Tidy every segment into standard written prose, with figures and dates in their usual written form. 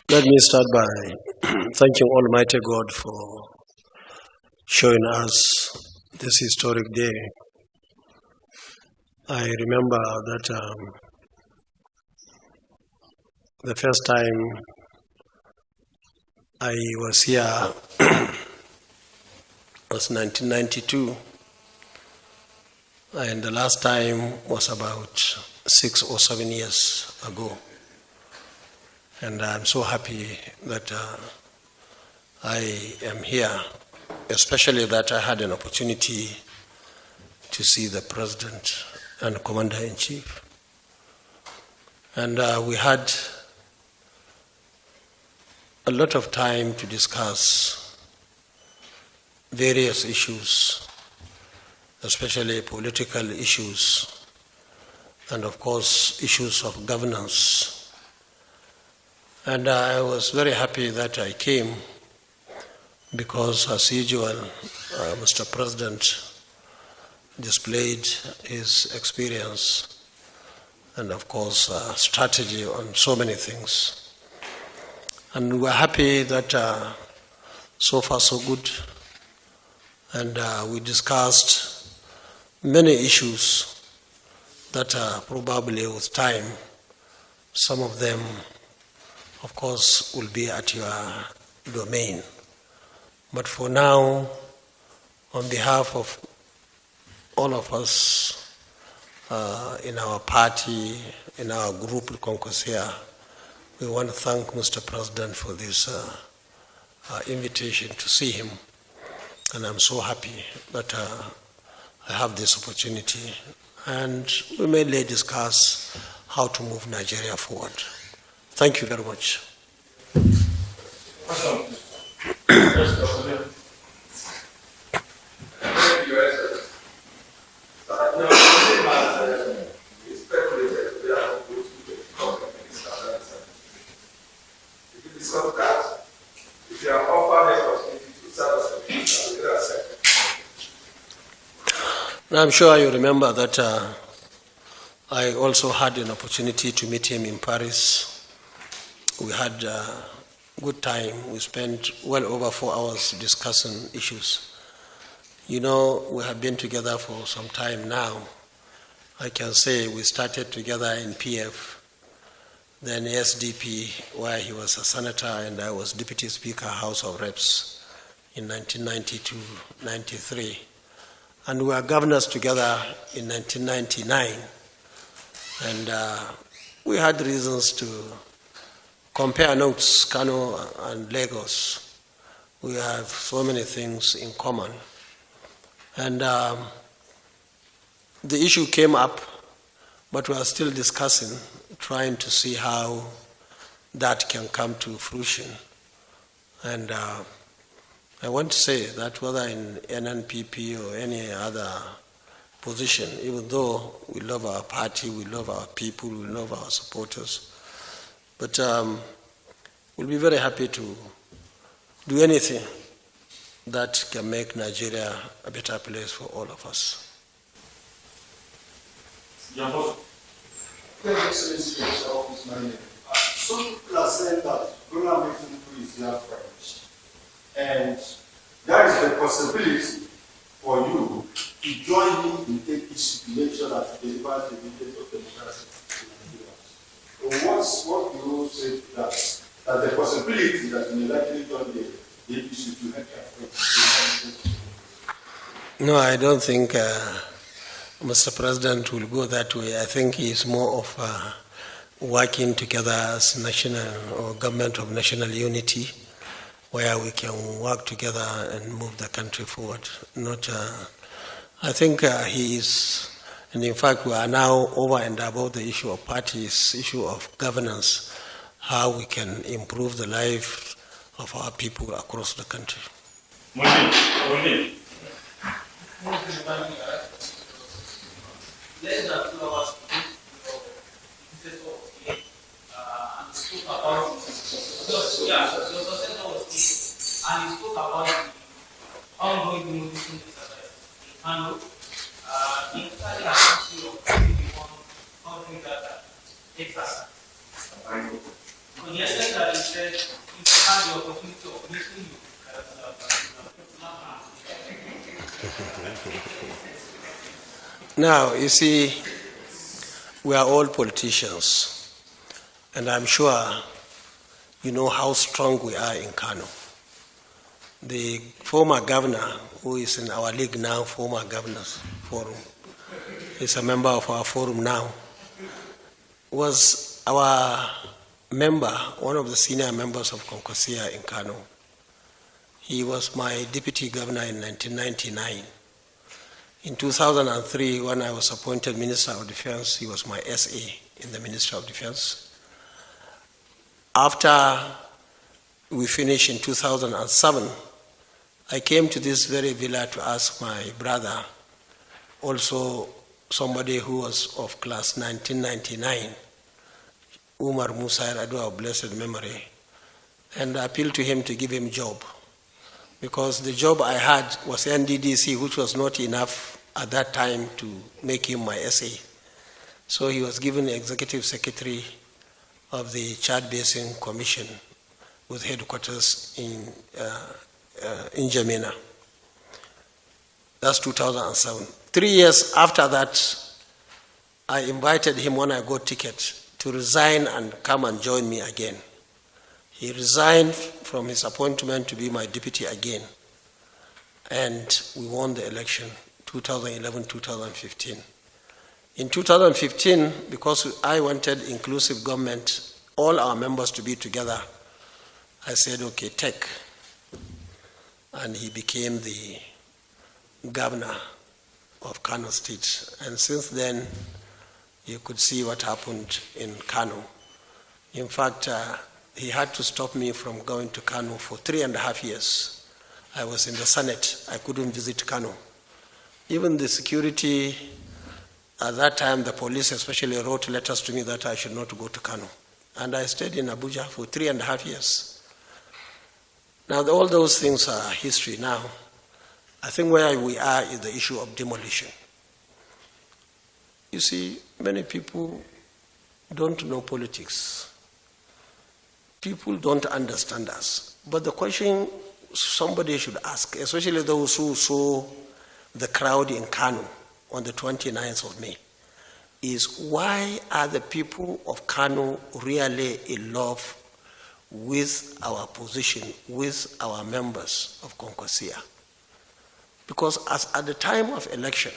Let me start by thanking Almighty God for showing us this historic day. I remember that the first time I was here was 1992, and the last time was about 6 or 7 years ago. And I'm so happy that I am here, especially that I had an opportunity to see the President and Commander-in-Chief. And we had a lot of time to discuss various issues, especially political issues, and of course, issues of governance. And I was very happy that I came because, as usual, Mr. President displayed his experience and, of course, strategy on so many things. And we're happy that so far so good. And we discussed many issues that probably with time, some of them of course, will be at your domain. But for now, on behalf of all of us in our party, in our group, Kwankwaso, we want to thank Mr. President for this invitation to see him. And I'm so happy that I have this opportunity. And we may discuss how to move Nigeria forward. Thank you very much. Now, I'm sure you remember that I also had an opportunity to meet him in Paris. We had a good time. We spent well over 4 hours discussing issues. You know, we have been together for some time now. I can say we started together in PF, then SDP, where he was a senator and I was Deputy Speaker, House of Reps in 1992-93. And we were governors together in 1999. And we had reasons to compare notes, Kano and Lagos. We have so many things in common. And the issue came up, but we are still discussing, trying to see how that can come to fruition. And I want to say that whether in NNPP or any other position, even though we love our party, we love our people, we love our supporters, but we'll be very happy to do anything that can make Nigeria a better place for all of us. Your Excellency, some people are saying that Bola Tinubu is their friend, and there is the possibility for you to join him in APC to make sure that he delivers the mandate of democracy to Nigerians. What do you say to that? That the possibility that you may likely join the APC to help your friends? No, I don't think Mr. President will go that way. I think he's more of working together as national or government of national unity, where we can work together and move the country forward. Not, I think he is, and in fact we are now over and above the issue of parties, issue of governance, how we can improve the life of our people across the country. Less than 2 hours and spoke about and he spoke about the ongoing demolition exercise in Kano. He actually announced you of the one covering that exercise. To the extent that he said, if you had the opportunity of meeting you, now, you see, we are all politicians, and I'm sure you know how strong we are in Kano. The former governor, who is in our league now, former governors forum, is a member of our forum now, was our member, one of the senior members of Kwankwaso in Kano. He was my deputy governor in 1999. In 2003, when I was appointed Minister of Defense, he was my SA in the Ministry of Defense. After we finished in 2007, I came to this very villa to ask my brother, also somebody who was of class 1999, Umar Musa Yar'Adua of blessed memory, and I appealed to him to give him a job. Because the job I had was NDDC, which was not enough at that time to make him my SA. So he was given the executive secretary of the Chad Basin Commission with headquarters in N'Djamena. That's 2007. 3 years after that, I invited him when I got ticket to resign and come and join me again. He resigned from his appointment to be my deputy again. And we won the election, 2011-2015. In 2015, because I wanted inclusive government, all our members to be together, I said, okay, take. And he became the governor of Kano State. And since then, you could see what happened in Kano. In fact, he had to stop me from going to Kano for 3.5 years. I was in the Senate. I couldn't visit Kano. Even the security, at that time, the police especially wrote letters to me that I should not go to Kano. And I stayed in Abuja for 3.5 years. Now, all those things are history now. I think where we are is the issue of demolition. You see, many people don't know politics. People don't understand us. But the question somebody should ask, especially those who saw the crowd in Kano on the 29th of May, is why are the people of Kano really in love with our position, with our members of Kwankwaso? Because at the time of election,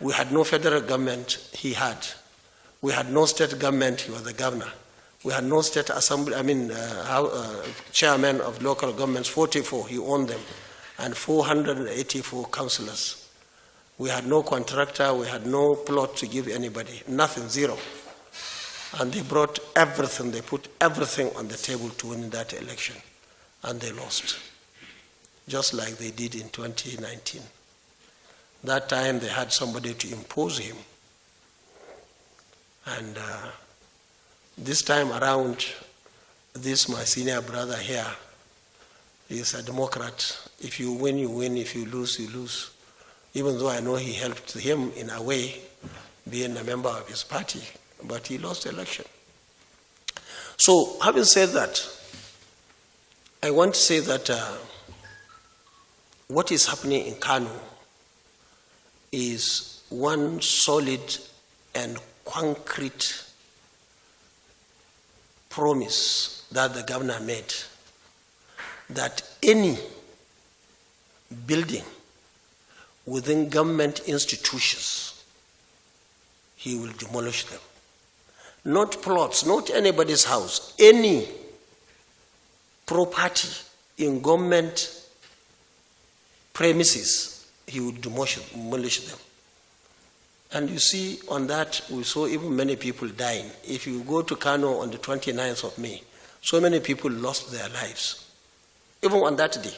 we had no federal government, he had. We had no state government, he was the governor. We had no state assembly, chairman of local governments, 44, he owned them, and 484 councillors. We had no contractor, we had no plot to give anybody, nothing, zero. And they brought everything, they put everything on the table to win that election, and they lost, just like they did in 2019. That time they had somebody to impose him. And this time around, this my senior brother here, he is a Democrat. If you win, you win. If you lose, you lose. Even though I know he helped him in a way, being a member of his party, but he lost the election. So, having said that, I want to say that what is happening in Kano is one solid and concrete promise that the governor made that any building within government institutions, he will demolish them. Not plots, not anybody's house, any property in government premises, he would demolish them. And you see, on that, we saw even many people dying. If you go to Kano on the 29th of May, so many people lost their lives, even on that day,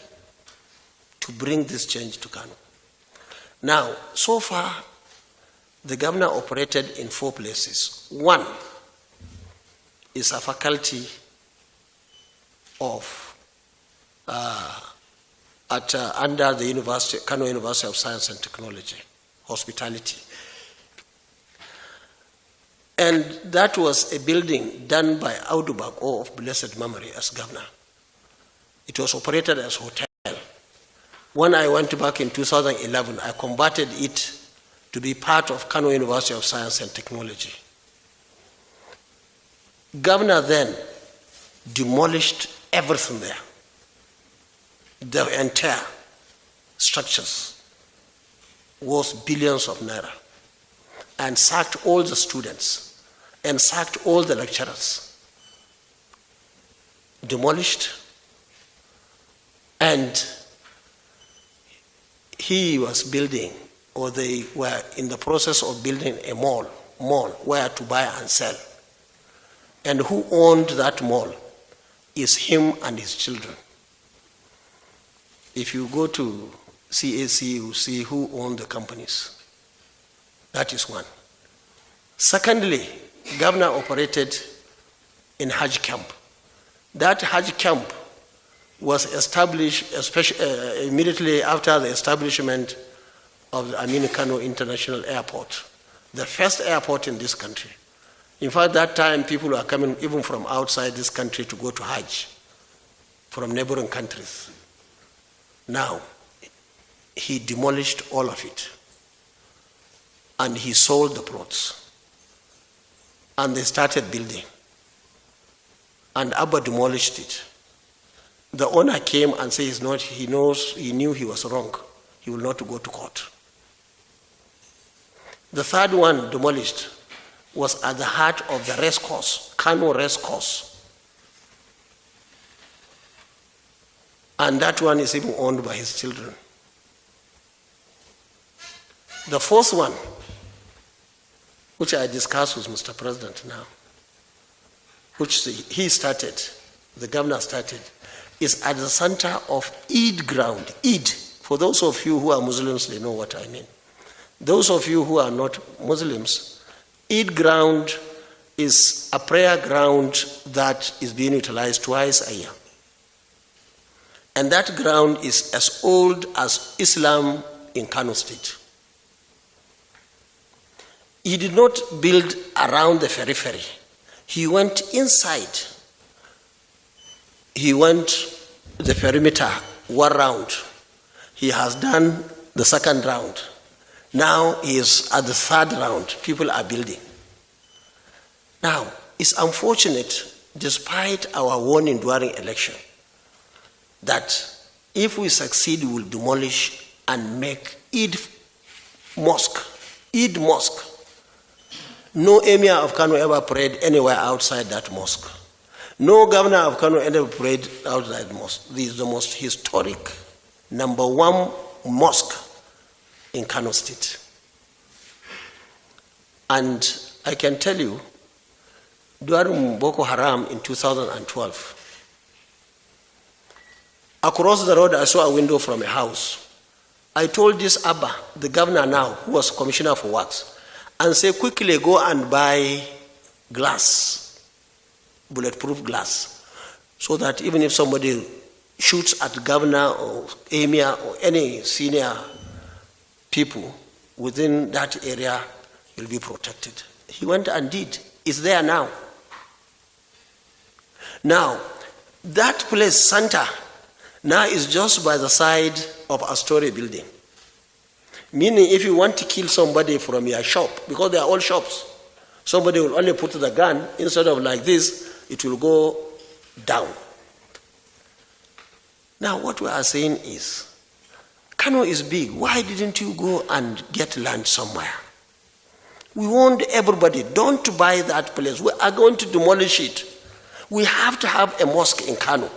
to bring this change to Kano. Now, so far, the governor operated in 4 places. One is a faculty of under the University, Kano University of Science and Technology, hospitality. And that was a building done by Audu Bako of blessed memory as governor. It was operated as a hotel. When I went back in 2011, I converted it to be part of Kano University of Science and Technology. Governor then demolished everything there, the entire structures, worth billions of naira, and sacked all the students and sacked all the lecturers. Demolished, and he was building, or they were in the process of building a mall where to buy and sell. And who owned that mall is him and his children. If you go to CAC, you see who owned the companies. That is one. Secondly, governor operated in Hajj camp. That Hajj camp was established immediately after the establishment of the Aminu Kano International Airport, the first airport in this country. In fact, that time people were coming even from outside this country to go to Hajj, from neighboring countries. Now, he demolished all of it, and he sold the plots, and they started building, and Abba demolished it. The owner came and said he knew he was wrong. He will not go to court. The third one demolished was at the heart of the race course, Kano race course. And that one is even owned by his children. The fourth one, which I discussed with Mr. President now, which he started, the governor started, is at the center of Eid ground. Eid, for those of you who are Muslims, they know what I mean. Those of you who are not Muslims, Eid ground is a prayer ground that is being utilized twice a year. And that ground is as old as Islam in Kano State. He did not build around the periphery. He went inside. He went the perimeter one round. He has done the second round. Now he is at the third round. People are building. Now, it's unfortunate, despite our warning during election, that if we succeed, we will demolish and make Eid Mosque. Eid Mosque. No emir of Kano ever prayed anywhere outside that mosque. No governor of Kano ever prayed outside the mosque. This is the most historic, #1 mosque in Kano State. And I can tell you, during Boko Haram in 2012, across the road I saw a window from a house. I told this Abba, the governor now, who was commissioner for works, and say, quickly go and buy glass, bulletproof glass, so that even if somebody shoots at the governor or emir or any senior people within that area, will be protected. He went and did. It's there now. Now, that place, Santa, now is just by the side of a story building. Meaning, if you want to kill somebody from your shop, because they are all shops, somebody will only put the gun, instead of like this, it will go down. Now, what we are saying is, Kano is big. Why didn't you go and get land somewhere? We warned everybody, don't buy that place. We are going to demolish it. We have to have a mosque in Kano.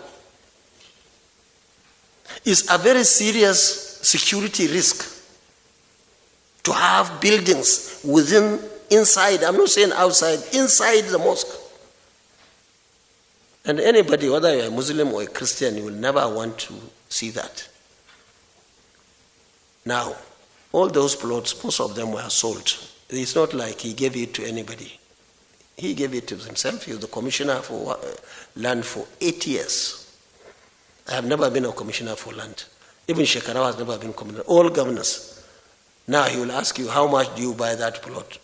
It's a very serious security risk to have buildings inside, I'm not saying outside, inside the mosque. And anybody, whether you're a Muslim or a Christian, you will never want to see that. Now, all those plots, most of them were sold. It's not like he gave it to anybody. He gave it to himself. He was the commissioner for land for 8 years. I have never been a commissioner for land. Even Shekarawa has never been commissioner. All governors. Now he will ask you, how much do you buy that plot?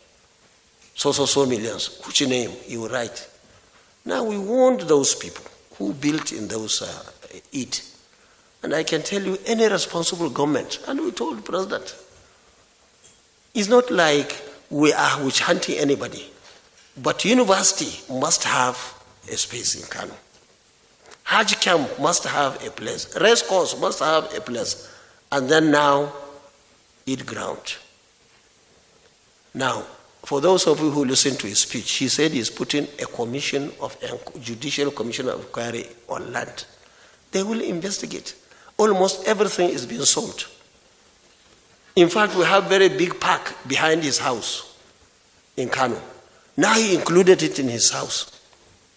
so millions. Which name you will write? Now we want those people who built in those it. And I can tell you, any responsible government, and we told the president, it's not like we are witch hunting anybody, but university must have a space in Kano. Hajj camp must have a place. Race course must have a place. And then now, eat ground. Now, for those of you who listen to his speech, he said he's putting a judicial commission of inquiry on land. They will investigate. Almost everything is being sold. In fact, we have a very big park behind his house in Kano. Now he included it in his house,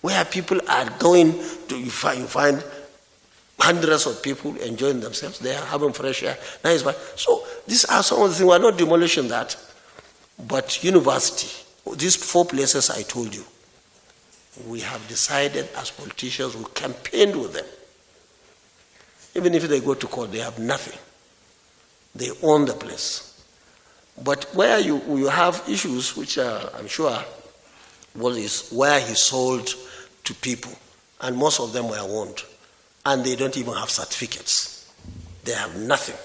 where people are going to, you find hundreds of people enjoying themselves. They are having fresh air. Now he's so these are some of the things. We are not demolishing that. But university, these 4 places I told you, we have decided as politicians, we campaigned with them. Even if they go to court, they have nothing. They own the place. But where you have issues, which I'm sure is where he sold to people, and most of them were owned, and they don't even have certificates. They have nothing.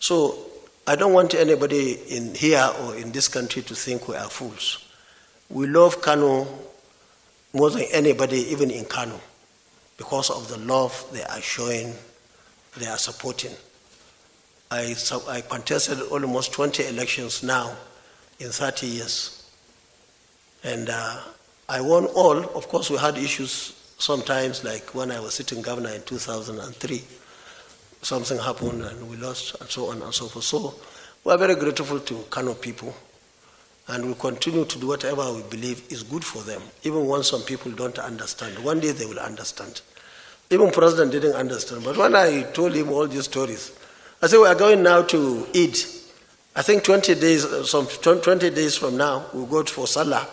So I don't want anybody in here or in this country to think we are fools. We love Kano more than anybody, even in Kano, because of the love they are showing, they are supporting. I contested almost 20 elections now in 30 years. And I won all. Of course, we had issues sometimes, like when I was sitting governor in 2003. Something happened and we lost, and so on and so forth. So we are very grateful to Kano people, and we'll continue to do whatever we believe is good for them, even when some people don't understand. One day they will understand. Even President didn't understand. But when I told him all these stories, I said, we are going now to Eid. I think 20 days from now, we'll go for Salah.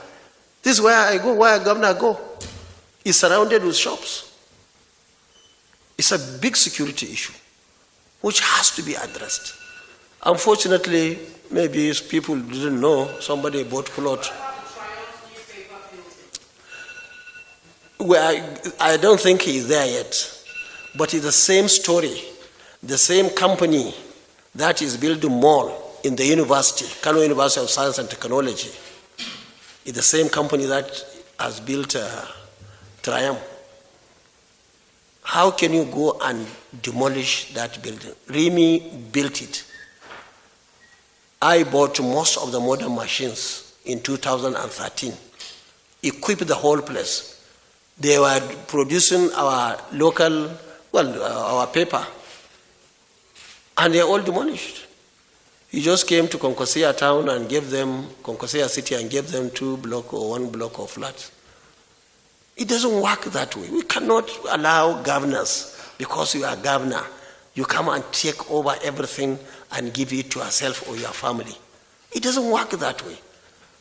This is where I go, where governor go. He's surrounded with shops. It's a big security issue, which has to be addressed. Unfortunately, maybe people didn't know, somebody bought plot. Well, I don't think he's there yet, but it's the same story. The same company that is building mall in the university, Kano University of Science and Technology, is the same company that has built Triumph. How can you go and demolish that building? Remy built it. I bought most of the modern machines in 2013, equipped the whole place. They were producing our local, our paper, and they're all demolished. He just came to Kwankwaso town and gave them, Kwankwaso city, and gave them 2 blocks or 1 block of flats. It doesn't work that way. We cannot allow governors, because you are governor, you come and take over everything and give it to yourself or your family. It doesn't work that way.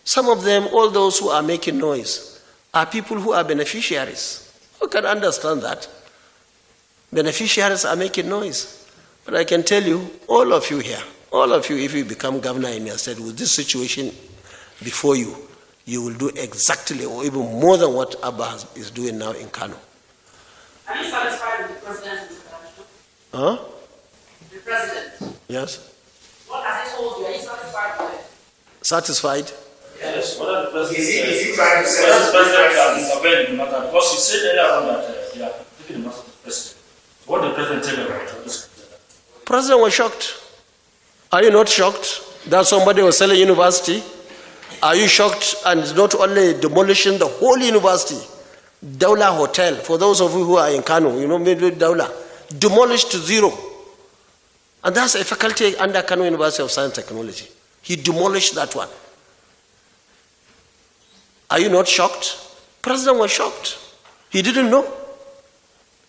Some of them, all those who are making noise, are people who are beneficiaries. Who can understand that? Beneficiaries are making noise. But I can tell you, all of you here, all of you, if you become governor in your state with this situation before you, you will do exactly or even more than what Abba is doing now in Kano. Are you satisfied with the president's intervention? Huh? The president? Yes. What has he told you? Are you satisfied with it? Satisfied? Yes. What are the president? Is he trying to say the president can intervene in the matter? Because he said earlier on that they are taking the matter to the president. What did the president tell you about this? President was shocked. Are you not shocked that somebody was selling university? Are you shocked and not only demolishing the whole university? Daula Hotel, for those of you who are in Kano, you know, maybe Daula, demolished to zero. And that's a faculty under Kano University of Science and Technology. He demolished that one. Are you not shocked? President was shocked. He didn't know.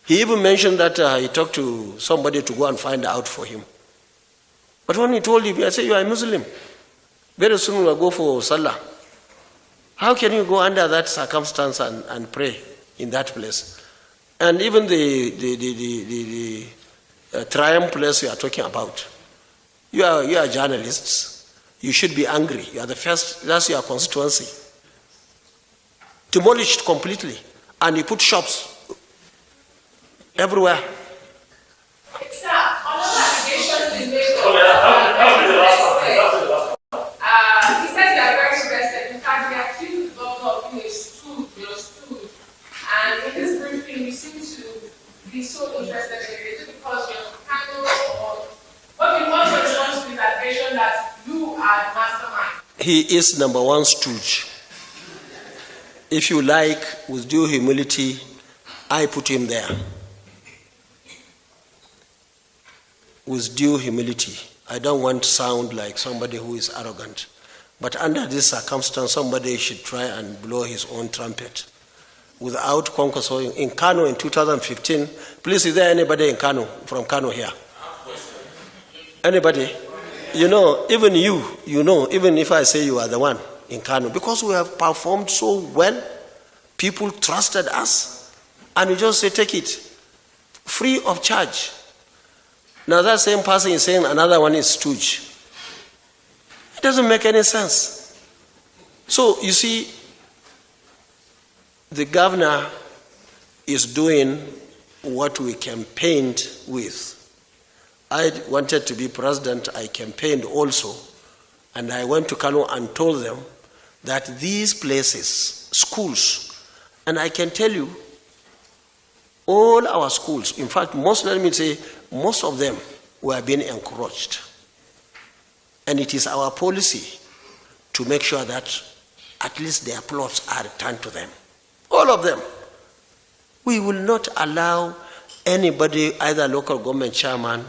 He even mentioned that he talked to somebody to go and find out for him. But when he told him, I said, you are a Muslim. Very soon we will go for Salah. How can you go under that circumstance and pray in that place? And even the Triumph place you are talking about, you are journalists. You should be angry. You are the first, that's your constituency. Demolished completely. And you put shops everywhere. Sir, another allegation is made he said they are very interested. In fact, they accused the governor of being a stooge, and in this briefing, you seem to be so interested in it. Is it because you're Kano or what's your response to this allegation that you are the mastermind? He is number one stooge. If you like, with due humility, I put him there. With due humility. I don't want to sound like somebody who is arrogant. But under this circumstance, somebody should try and blow his own trumpet. Without Kwankwaso in Kano in 2015, please, is there anybody in Kano, from Kano here? Anybody? You know, even even if I say you are the one in Kano, because we have performed so well, people trusted us, and you just say, take it, free of charge. Now that same person is saying another one is stooge. It doesn't make any sense. So you see, the governor is doing what we campaigned with. I wanted to be president, I campaigned also, and I went to Kano and told them that these places, schools, and I can tell you, all our schools, in fact, most of them were being encroached. And it is our policy to make sure that at least their plots are returned to them. All of them. We will not allow anybody, either local government chairman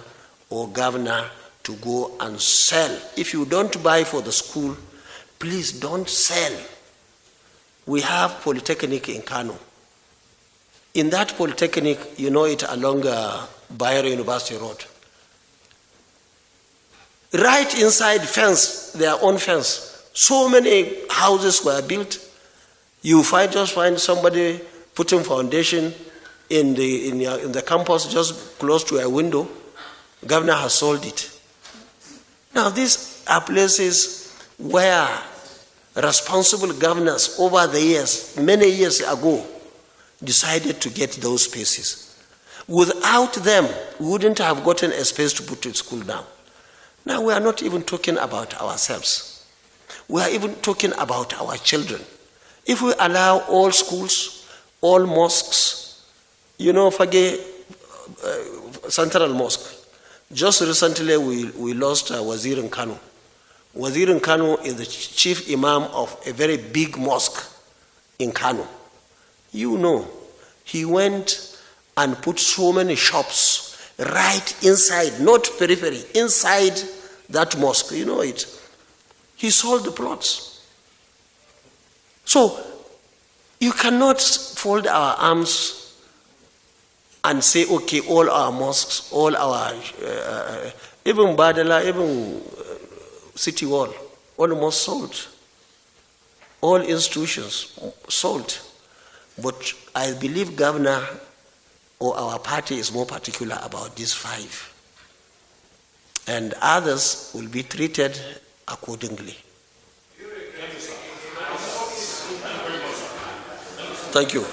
or governor, to go and sell. If you don't buy for the school, please don't sell. We have polytechnic in Kano. In that polytechnic, you know it along Bayero University Road. Right inside fence, their own fence, so many houses were built. You just find somebody putting foundation in the campus just close to a window. Governor has sold it. Now these are places where responsible governors over the years, many years ago, decided to get those spaces. Without them, we wouldn't have gotten a space to put a school down. Now we are not even talking about ourselves. We are even talking about our children. If we allow all schools, all mosques, you know, Fage Central Mosque, just recently we lost Wazir in Kano. Wazir in Kano is the chief imam of a very big mosque in Kano. You know, he went and put so many shops right inside, not periphery, inside that mosque. You know it. He sold the plots. So, you cannot fold our arms and say, okay, all our mosques, all our, even Badala, even City Wall, almost sold. All institutions sold. But I believe governor or our party is more particular about these 5. And others will be treated accordingly. Thank you.